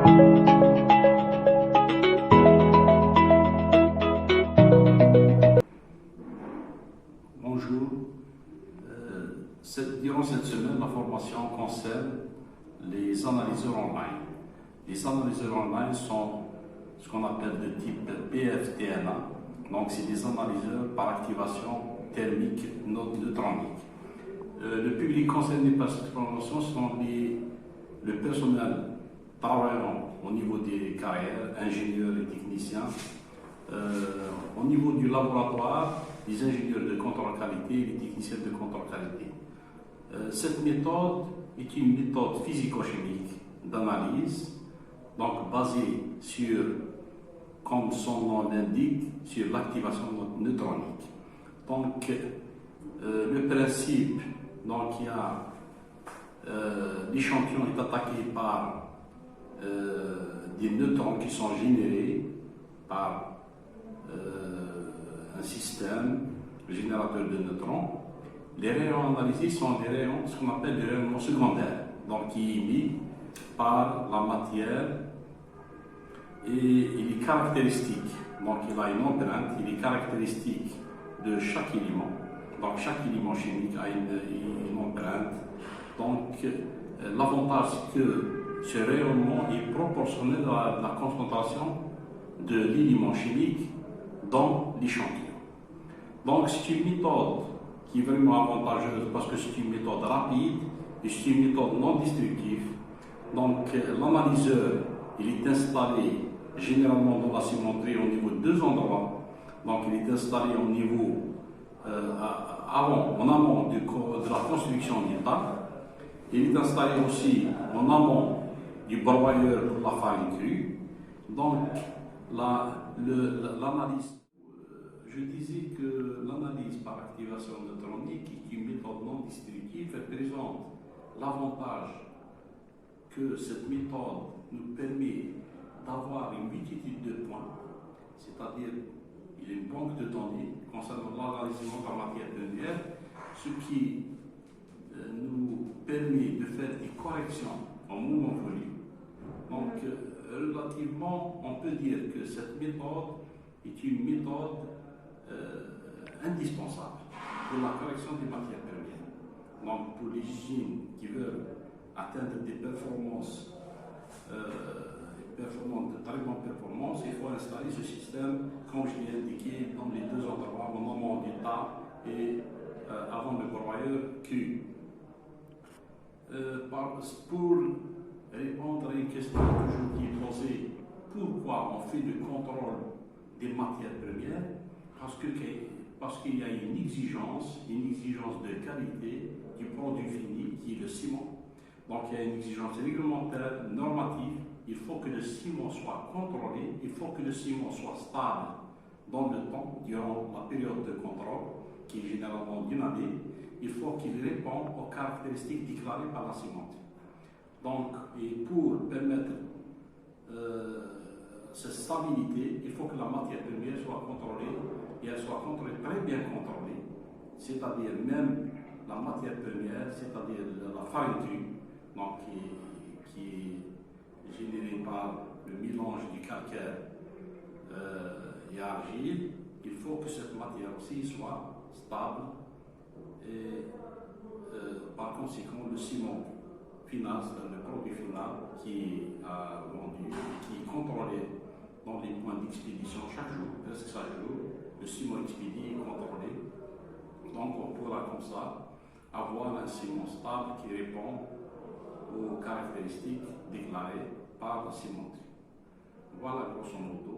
Bonjour. Durant cette semaine, la formation concerne les analyseurs online. Les analyseurs online sont ce qu'on appelle de type PFTNA. Donc, c'est des analyseurs par activation thermique neutronique. Le public concerné par cette formation sont le personnel travaillant au niveau des carrières, ingénieurs et techniciens, au niveau du laboratoire, les ingénieurs de contrôle qualité et les techniciens de contrôle qualité. Cette méthode est une méthode physico-chimique d'analyse, donc basée sur, comme son nom l'indique, sur l'activation neutronique. Donc, le principe, donc il y a l'échantillon est attaqué par des neutrons qui sont générés par un système générateur de neutrons. Les rayons analysés sont des rayons, ce qu'on appelle des rayons secondaires, donc qui est émis par la matière et il est caractéristique. Donc il a une empreinte, il est caractéristique de chaque élément. Donc chaque élément chimique a une empreinte. Donc l'avantage c'est que ce rayonnement est proportionnel à la concentration de l'élément chimique dans l'échantillon. Donc c'est une méthode qui est vraiment avantageuse parce que c'est une méthode rapide et c'est une méthode non destructive. Donc l'analyseur il est installé généralement dans la cimenterie au niveau de deux endroits. Donc il est installé au niveau en amont de la construction du tas. Il est installé aussi en amont du broyeur pour la farine crue. Donc l'analyse. Je disais que l'analyse par activation neutronique est une méthode non destructive et présente l'avantage que cette méthode nous permet d'avoir une multitude de points, c'est-à-dire il y a une banque de données concernant l'enregistrement par matière première, ce qui nous permet de faire des corrections en mouvement volume. Donc, relativement, on peut dire que cette méthode est une méthode indispensable pour la correction des matières premières. Donc, pour les usines qui veulent atteindre des performances, de très bonne performance, il faut installer ce système, comme je l'ai indiqué, dans les deux endroits, au moment du tas et avant le broyeur cru. Pour répondre à une question toujours qui est posée, pourquoi on fait le contrôle des matières premières? Parce qu'il y a une exigence de qualité du produit fini qui est le ciment. Donc il y a une exigence réglementaire, normative. Il faut que le ciment soit contrôlé, il faut que le ciment soit stable dans le temps, durant la période de contrôle, qui est généralement d'une année. Il faut qu'il réponde aux caractéristiques déclarées par la cimenterie. Donc, et pour permettre cette stabilité, il faut que la matière première soit contrôlée et elle soit très bien contrôlée, c'est-à-dire même la matière première, c'est-à-dire la farine crue, donc qui est générée par le mélange du calcaire et argile. Il faut que cette matière aussi soit stable et par conséquent le ciment final, le produit final qui est vendu, qui est contrôlé dans les points d'expédition chaque jour, presque chaque jour, le ciment expédié est contrôlé. Donc on pourra comme ça avoir un ciment stable qui répond aux caractéristiques déclarées par la cimenterie. Voilà grosso modo.